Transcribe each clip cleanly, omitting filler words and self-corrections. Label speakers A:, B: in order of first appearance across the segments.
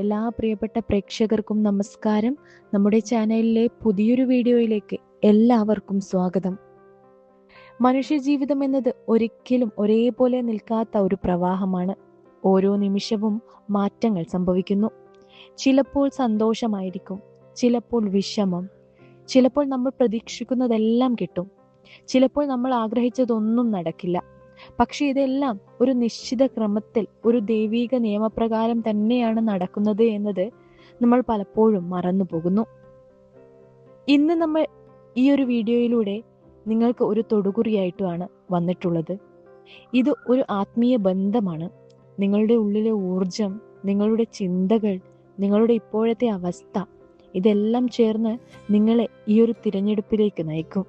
A: എല്ലാ പ്രിയപ്പെട്ട പ്രേക്ഷകർക്കും നമസ്കാരം. നമ്മുടെ ചാനലിലെ പുതിയൊരു വീഡിയോയിലേക്ക് എല്ലാവർക്കും സ്വാഗതം. മനുഷ്യജീവിതം എന്നത് ഒരിക്കലും ഒരേപോലെ നിൽക്കാത്ത ഒരു പ്രവാഹമാണ്. ഓരോ നിമിഷവും മാറ്റങ്ങൾ സംഭവിക്കുന്നു. ചിലപ്പോൾ സന്തോഷമായിരിക്കും, ചിലപ്പോൾ വിഷമം, ചിലപ്പോൾ നമ്മൾ പ്രതീക്ഷിക്കുന്നതെല്ലാം കിട്ടും, ചിലപ്പോൾ നമ്മൾ ആഗ്രഹിച്ചതൊന്നും നടക്കില്ല. പക്ഷെ ഇതെല്ലാം ഒരു നിശ്ചിത ക്രമത്തിൽ, ഒരു ദൈവീക നിയമപ്രകാരം തന്നെയാണ് നടക്കുന്നത് എന്നത് നമ്മൾ പലപ്പോഴും മറന്നു പോകുന്നു. ഇന്ന് നമ്മൾ ഈ ഒരു വീഡിയോയിലൂടെ നിങ്ങൾക്ക് ഒരു തൊടുകുറിയായിട്ടുമാണ് വന്നിട്ടുള്ളത്. ഇത് ഒരു ആത്മീയ ബന്ധമാണ്. നിങ്ങളുടെ ഉള്ളിലെ ഊർജം, നിങ്ങളുടെ ചിന്തകൾ, നിങ്ങളുടെ ഇപ്പോഴത്തെ അവസ്ഥ, ഇതെല്ലാം ചേർന്ന് നിങ്ങളെ ഈ ഒരു തിരഞ്ഞെടുപ്പിലേക്ക് നയിക്കും.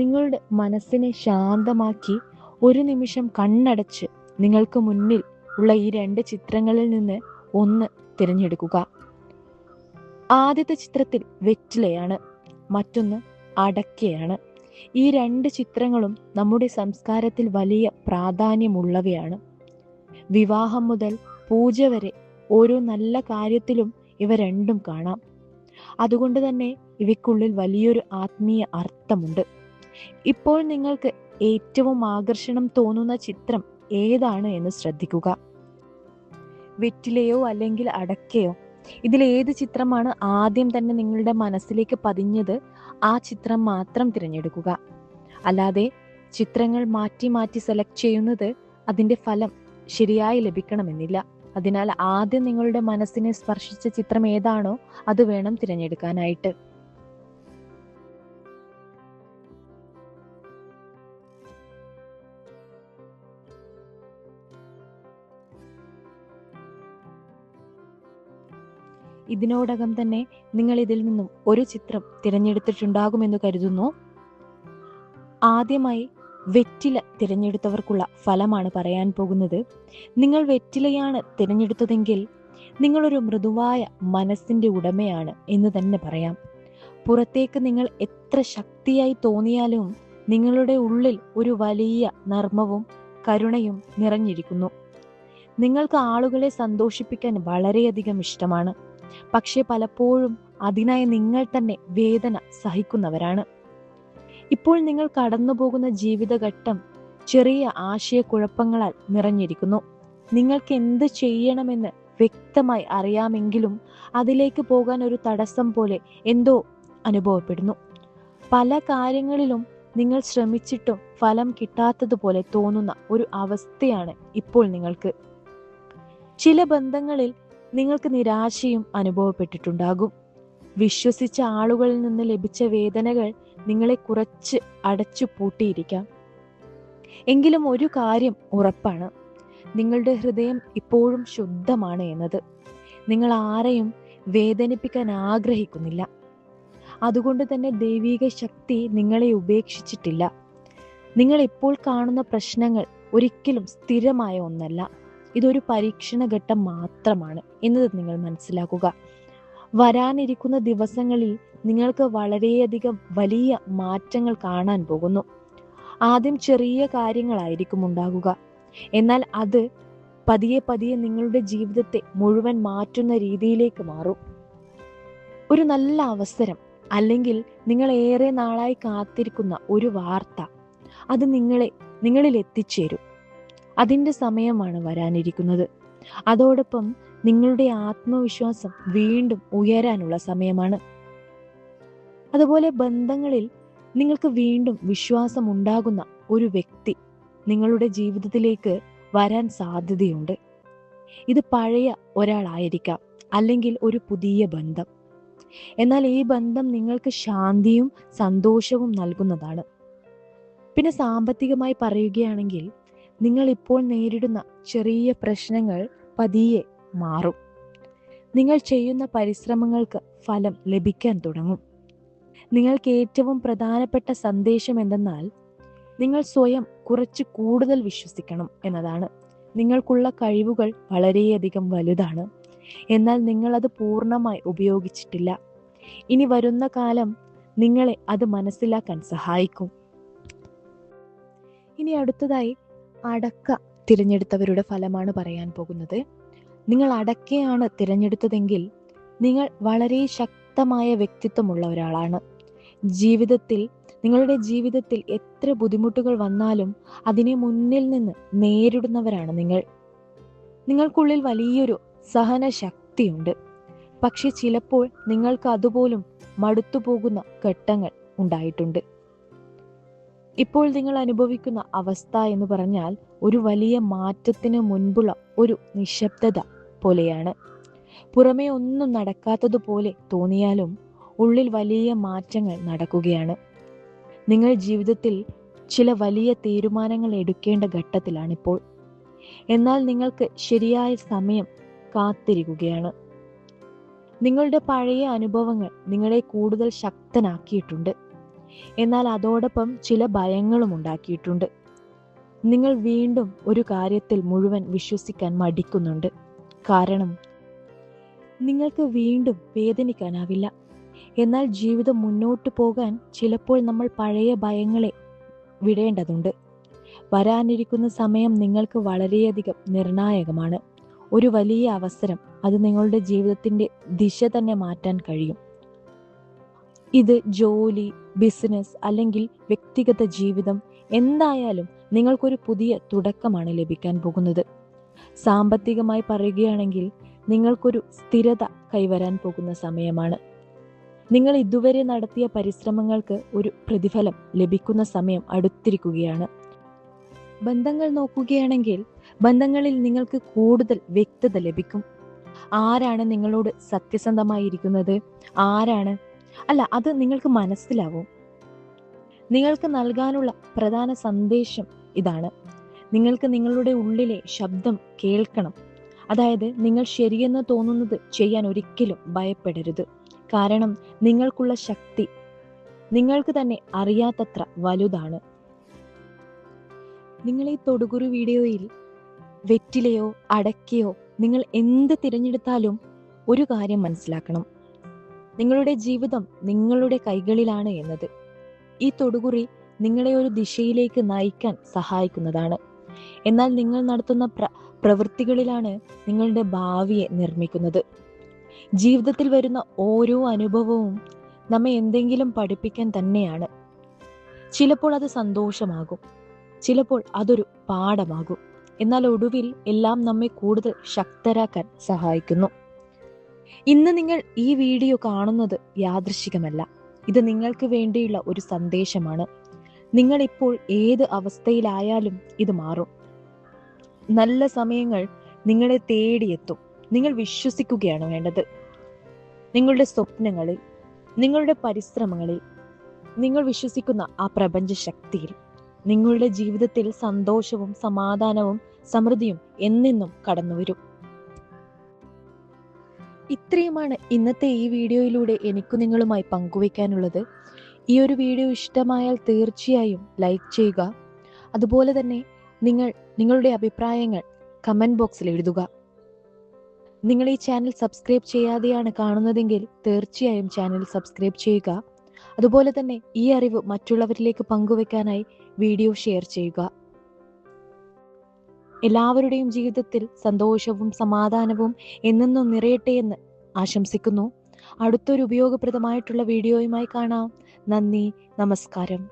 A: നിങ്ങളുടെ മനസ്സിനെ ശാന്തമാക്കി ഒരു നിമിഷം കണ്ണടച്ച് നിങ്ങൾക്ക് മുന്നിൽ ഉള്ള ഈ 2 ചിത്രങ്ങളിൽ നിന്ന് ഒന്ന് തിരഞ്ഞെടുക്കുക. ആദ്യത്തെ ചിത്രത്തിൽ വെറ്റിലയാണ്, മറ്റൊന്ന് അടക്കയാണ്. ഈ 2 ചിത്രങ്ങളും നമ്മുടെ സംസ്കാരത്തിൽ വലിയ പ്രാധാന്യമുള്ളവയാണ്. വിവാഹം മുതൽ പൂജ വരെ ഓരോ നല്ല കാര്യത്തിലും ഇവ രണ്ടും കാണാം. അതുകൊണ്ട് തന്നെ ഇവയ്ക്കുള്ളിൽ വലിയൊരു ആത്മീയ അർത്ഥമുണ്ട്. ഇപ്പോൾ നിങ്ങൾക്ക് ഏറ്റവും ആകർഷണം തോന്നുന്ന ചിത്രം ഏതാണ് എന്ന് ശ്രദ്ധിക്കുക. വെറ്റിലയോ അല്ലെങ്കിൽ അടക്കയോ, ഇതിലേത് ചിത്രമാണ് ആദ്യം തന്നെ നിങ്ങളുടെ മനസ്സിലേക്ക് പതിഞ്ഞത്, ആ ചിത്രം മാത്രം തിരഞ്ഞെടുക്കുക. അല്ലാതെ ചിത്രങ്ങൾ മാറ്റി മാറ്റി സെലക്ട് ചെയ്യുന്നത് അതിൻ്റെ ഫലം ശരിയായി ലഭിക്കണമെന്നില്ല. അതിനാൽ ആദ്യം നിങ്ങളുടെ മനസ്സിനെ സ്പർശിച്ച ചിത്രം ഏതാണോ അത് വേണം തിരഞ്ഞെടുക്കാനായിട്ട്. ഇതിനോടകം തന്നെ നിങ്ങൾ ഇതിൽ നിന്നും ഒരു ചിത്രം തിരഞ്ഞെടുത്തിട്ടുണ്ടാകുമെന്ന് കരുതുന്നു. ആദ്യമായി വെറ്റില തിരഞ്ഞെടുത്തവർക്കുള്ള ഫലമാണ് പറയാൻ പോകുന്നത്. നിങ്ങൾ വെറ്റിലയാണ് തിരഞ്ഞെടുത്തതെങ്കിൽ നിങ്ങളൊരു മൃദുവായ മനസ്സിന്റെ ഉടമയാണ് എന്ന് തന്നെ പറയാം. പുറത്തേക്ക് നിങ്ങൾ എത്ര ശക്തിയായി തോന്നിയാലും നിങ്ങളുടെ ഉള്ളിൽ ഒരു വലിയ നർമ്മവും കരുണയും നിറഞ്ഞിരിക്കുന്നു. നിങ്ങൾക്ക് ആളുകളെ സന്തോഷിപ്പിക്കാൻ വളരെയധികം ഇഷ്ടമാണ്. പക്ഷെ പലപ്പോഴും അതിനായി നിങ്ങൾ തന്നെ വേദന സഹിക്കുന്നവരാണ്. ഇപ്പോൾ നിങ്ങൾ കടന്നു പോകുന്ന ജീവിതഘട്ടം ചെറിയ ആശയക്കുഴപ്പങ്ങളാൽ നിറഞ്ഞിരിക്കുന്നു. നിങ്ങൾക്ക് എന്ത് ചെയ്യണമെന്ന് വ്യക്തമായി അറിയാമെങ്കിലും അതിലേക്ക് പോകാൻ ഒരു തടസ്സം പോലെ എന്തോ അനുഭവപ്പെടുന്നു. പല കാര്യങ്ങളിലും നിങ്ങൾ ശ്രമിച്ചിട്ടും ഫലം കിട്ടാത്തതുപോലെ തോന്നുന്ന ഒരു അവസ്ഥയാണ് ഇപ്പോൾ നിങ്ങൾക്ക്. ചില ബന്ധങ്ങളിൽ നിങ്ങൾക്ക് നിരാശയും അനുഭവപ്പെട്ടിട്ടുണ്ടാകും. വിശ്വസിച്ച ആളുകളിൽ നിന്ന് ലഭിച്ച വേദനകൾ നിങ്ങളെ കുറച്ച് അടച്ചു പൂട്ടിയിരിക്കാം. എങ്കിലും ഒരു കാര്യം ഉറപ്പാണ്, നിങ്ങളുടെ ഹൃദയം ഇപ്പോഴും ശുദ്ധമാണ് എന്നത്. നിങ്ങൾ ആരെയും വേദനിപ്പിക്കാൻ ആഗ്രഹിക്കുന്നില്ല. അതുകൊണ്ട് തന്നെ ദൈവിക ശക്തി നിങ്ങളെ ഉപേക്ഷിച്ചിട്ടില്ല. നിങ്ങൾ ഇപ്പോൾ കാണുന്ന പ്രശ്നങ്ങൾ ഒരിക്കലും സ്ഥിരമായ ഒന്നല്ല. ഇതൊരു പരീക്ഷണ ഘട്ടം മാത്രമാണ് എന്നത് നിങ്ങൾ മനസ്സിലാക്കുക. വരാനിരിക്കുന്ന ദിവസങ്ങളിൽ നിങ്ങൾക്ക് വളരെയധികം വലിയ മാറ്റങ്ങൾ കാണാൻ പോകുന്നു. ആദ്യം ചെറിയ കാര്യങ്ങളായിരിക്കും ഉണ്ടാകുക, എന്നാൽ അത് പതിയെ പതിയെ നിങ്ങളുടെ ജീവിതത്തെ മുഴുവൻ മാറ്റുന്ന രീതിയിലേക്ക് മാറും. ഒരു നല്ല അവസരം, അല്ലെങ്കിൽ നിങ്ങൾ ഏറെ നാളായി കാത്തിരിക്കുന്ന ഒരു വാർത്ത, അത് നിങ്ങളിൽ എത്തിച്ചേരും. അതിൻ്റെ സമയമാണ് വരാനിരിക്കുന്നത്. അതോടൊപ്പം നിങ്ങളുടെ ആത്മവിശ്വാസം വീണ്ടും ഉയരാനുള്ള സമയമാണ്. അതുപോലെ ബന്ധങ്ങളിൽ നിങ്ങൾക്ക് വീണ്ടും വിശ്വാസം ഉണ്ടാകുന്ന ഒരു വ്യക്തി നിങ്ങളുടെ ജീവിതത്തിലേക്ക് വരാൻ സാധ്യതയുണ്ട്. ഇത് പഴയ ഒരാളായിരിക്കാം, അല്ലെങ്കിൽ ഒരു പുതിയ ബന്ധം. എന്നാൽ ഈ ബന്ധം നിങ്ങൾക്ക് ശാന്തിയും സന്തോഷവും നൽകുന്നതാണ്. പിന്നെ സാമ്പത്തികമായി പറയുകയാണെങ്കിൽ നിങ്ങൾ ഇപ്പോൾ നേരിടുന്ന ചെറിയ പ്രശ്നങ്ങൾ പതിയെ മാറും. നിങ്ങൾ ചെയ്യുന്ന പരിശ്രമങ്ങൾക്ക് ഫലം ലഭിക്കാൻ തുടങ്ങും. നിങ്ങൾക്ക് ഏറ്റവും പ്രധാനപ്പെട്ട സന്ദേശം എന്തെന്നാൽ, നിങ്ങൾ സ്വയം കുറച്ച് കൂടുതൽ വിശ്വസിക്കണം എന്നതാണ്. നിങ്ങൾക്കുള്ള കഴിവുകൾ വളരെയധികം വലുതാണ്, എന്നാൽ നിങ്ങളത് പൂർണ്ണമായി ഉപയോഗിച്ചിട്ടില്ല. ഇനി വരുന്ന കാലം നിങ്ങളെ അത് മനസ്സിലാക്കാൻ സഹായിക്കും. ഇനി അടുത്തതായി അടക്ക തിരഞ്ഞെടുത്തവരുടെ ഫലമാണ് പറയാൻ പോകുന്നത്. നിങ്ങൾ അടക്കയാണ് തിരഞ്ഞെടുത്തതെങ്കിൽ നിങ്ങൾ വളരെ ശക്തമായ വ്യക്തിത്വമുള്ള ഒരാളാണ്. നിങ്ങളുടെ ജീവിതത്തിൽ എത്ര ബുദ്ധിമുട്ടുകൾ വന്നാലും അതിനെ മുന്നിൽ നിന്ന് നേരിടുന്നവരാണ് നിങ്ങൾ. നിങ്ങൾക്കുള്ളിൽ വലിയൊരു സഹന ശക്തിയുണ്ട്. പക്ഷെ ചിലപ്പോൾ നിങ്ങൾക്ക് അതുപോലും മടുത്തുപോകുന്ന ഘട്ടങ്ങൾ ഉണ്ടായിട്ടുണ്ട്. ഇപ്പോൾ നിങ്ങൾ അനുഭവിക്കുന്ന അവസ്ഥ എന്ന് പറഞ്ഞാൽ ഒരു വലിയ മാറ്റത്തിന് മുൻപുള്ള ഒരു നിശബ്ദത പോലെയാണ്. പുറമേ ഒന്നും നടക്കാത്തതുപോലെ തോന്നിയാലും ഉള്ളിൽ വലിയ മാറ്റങ്ങൾ നടക്കുകയാണ്. നിങ്ങൾ ജീവിതത്തിൽ ചില വലിയ തീരുമാനങ്ങൾ എടുക്കേണ്ട ഘട്ടത്തിലാണിപ്പോൾ. എന്നാൽ നിങ്ങൾക്ക് ശരിയായ സമയം കാത്തിരിക്കുകയാണ്. നിങ്ങളുടെ പഴയ അനുഭവങ്ങൾ നിങ്ങളെ കൂടുതൽ ശക്തനാക്കിയിട്ടുണ്ട്. എന്നാൽ അതോടൊപ്പം ചില ഭയങ്ങളും ഉണ്ടാക്കിയിട്ടുണ്ട്. നിങ്ങൾ വീണ്ടും ഒരു കാര്യത്തിൽ മുഴുവൻ വിശ്വസിക്കാൻ മടിക്കുന്നുണ്ട്. കാരണം നിങ്ങൾക്ക് വീണ്ടും വേദനിക്കാനാവില്ല. എന്നാൽ ജീവിതം മുന്നോട്ട് പോകാൻ ചിലപ്പോൾ നമ്മൾ പഴയ ഭയങ്ങളെ വിടേണ്ടതുണ്ട്. വരാനിരിക്കുന്ന സമയം നിങ്ങൾക്ക് വളരെയധികം നിർണായകമാണ്. ഒരു വലിയ അവസരം. അത് നിങ്ങളുടെ ജീവിതത്തിന്റെ ദിശ തന്നെ മാറ്റാൻ കഴിയും. ഇത് ജോലി, ബിസിനസ് അല്ലെങ്കിൽ വ്യക്തിഗത ജീവിതം, എന്തായാലും നിങ്ങൾക്കൊരു പുതിയ തുടക്കമാണ് ലഭിക്കാൻ പോകുന്നത്. സാമ്പത്തികമായി പറയുകയാണെങ്കിൽ നിങ്ങൾക്കൊരു സ്ഥിരത കൈവരാൻ പോകുന്ന സമയമാണ്. നിങ്ങൾ ഇതുവരെ നടത്തിയ പരിശ്രമങ്ങൾക്ക് ഒരു പ്രതിഫലം ലഭിക്കുന്ന സമയം അടുത്തിരിക്കുകയാണ്. ബന്ധങ്ങൾ നോക്കുകയാണെങ്കിൽ ബന്ധങ്ങളിൽ നിങ്ങൾക്ക് കൂടുതൽ വ്യക്തത ലഭിക്കും. ആരാണ് നിങ്ങളോട് സത്യസന്ധമായിരിക്കുന്നത്, ആരാണ് അല്ല, അത് നിങ്ങൾക്ക് മനസ്സിലാവും. നിങ്ങൾക്ക് നൽകാനുള്ള പ്രധാന സന്ദേശം ഇതാണ്: നിങ്ങൾക്ക് നിങ്ങളുടെ ഉള്ളിലെ ശബ്ദം കേൾക്കണം. അതായത് നിങ്ങൾ ശരിയെന്ന് തോന്നുന്നത് ചെയ്യാൻ ഒരിക്കലും ഭയപ്പെടരുത്. കാരണം നിങ്ങൾക്കുള്ള ശക്തി നിങ്ങൾക്ക് തന്നെ അറിയാത്തത്ര വലുതാണ്. നിങ്ങൾ ഈ തൊടുകുറി വീഡിയോയിൽ വെറ്റിലയോ അടക്കയോ നിങ്ങൾ എന്ത് തിരഞ്ഞെടുത്താലും ഒരു കാര്യം മനസ്സിലാക്കണം: നിങ്ങളുടെ ജീവിതം നിങ്ങളുടെ കൈകളിലാണ് എന്നത്. ഈ തൊടുകുറി നിങ്ങളെ ഒരു ദിശയിലേക്ക് നയിക്കാൻ സഹായിക്കുന്നതാണ്. എന്നാൽ നിങ്ങൾ നടത്തുന്ന പ്രവൃത്തികളിലാണ് നിങ്ങളുടെ ഭാവിയെ നിർമ്മിക്കുന്നത്. ജീവിതത്തിൽ വരുന്ന ഓരോ അനുഭവവും നമ്മെ എന്തെങ്കിലും പഠിപ്പിക്കാൻ തന്നെയാണ്. ചിലപ്പോൾ അത് സന്തോഷമാകും, ചിലപ്പോൾ അതൊരു പാഠമാകും. എന്നാൽ ഒടുവിൽ എല്ലാം നമ്മെ കൂടുതൽ ശക്തരാക്കാൻ സഹായിക്കുന്നു. ഇന്ന് നിങ്ങൾ ഈ വീഡിയോ കാണുന്നത് യാദൃശ്ചികമല്ല. ഇത് നിങ്ങൾക്ക് വേണ്ടിയുള്ള ഒരു സന്ദേശമാണ്. നിങ്ങൾ ഇപ്പോൾ ഏത് അവസ്ഥയിലായാലും ഇത് മാറും. നല്ല സമയങ്ങൾ നിങ്ങളെ തേടിയെത്തും. നിങ്ങൾ വിശ്വസിക്കുകയാണ് വേണ്ടത്. നിങ്ങളുടെ സ്വപ്നങ്ങളിൽ, നിങ്ങളുടെ പരിശ്രമങ്ങളിൽ, നിങ്ങൾ വിശ്വസിക്കുന്ന ആ പ്രപഞ്ച ശക്തിയിൽ. നിങ്ങളുടെ ജീവിതത്തിൽ സന്തോഷവും സമാധാനവും സമൃദ്ധിയും എന്നെന്നും കടന്നു വരും. ഇത്രയുമാണ് ഇന്നത്തെ ഈ വീഡിയോയിലൂടെ എനിക്ക് നിങ്ങളുമായി പങ്കുവയ്ക്കാനുള്ളത്. ഈ ഒരു വീഡിയോ ഇഷ്ടമായാൽ തീർച്ചയായും ലൈക്ക് ചെയ്യുക. അതുപോലെ തന്നെ നിങ്ങളുടെ അഭിപ്രായങ്ങൾ കമന്റ് ബോക്സിൽ എഴുതുക. നിങ്ങൾ ഈ ചാനൽ സബ്സ്ക്രൈബ് ചെയ്യാതെയാണ് കാണുന്നതെങ്കിൽ തീർച്ചയായും ചാനൽ സബ്സ്ക്രൈബ് ചെയ്യുക. അതുപോലെ തന്നെ ഈ അറിവ് മറ്റുള്ളവരിലേക്ക് പങ്കുവെക്കാനായി വീഡിയോ ഷെയർ ചെയ്യുക. എല്ലാവരുടെയും ജീവിതത്തിൽ സന്തോഷവും സമാധാനവും എന്നെന്നും നിറയട്ടെ എന്ന് ആശംസിക്കുന്നു. അടുത്തൊരു ഉപയോഗപ്രദമായിട്ടുള്ള വീഡിയോയുമായി കാണാം. നന്ദി, നമസ്കാരം.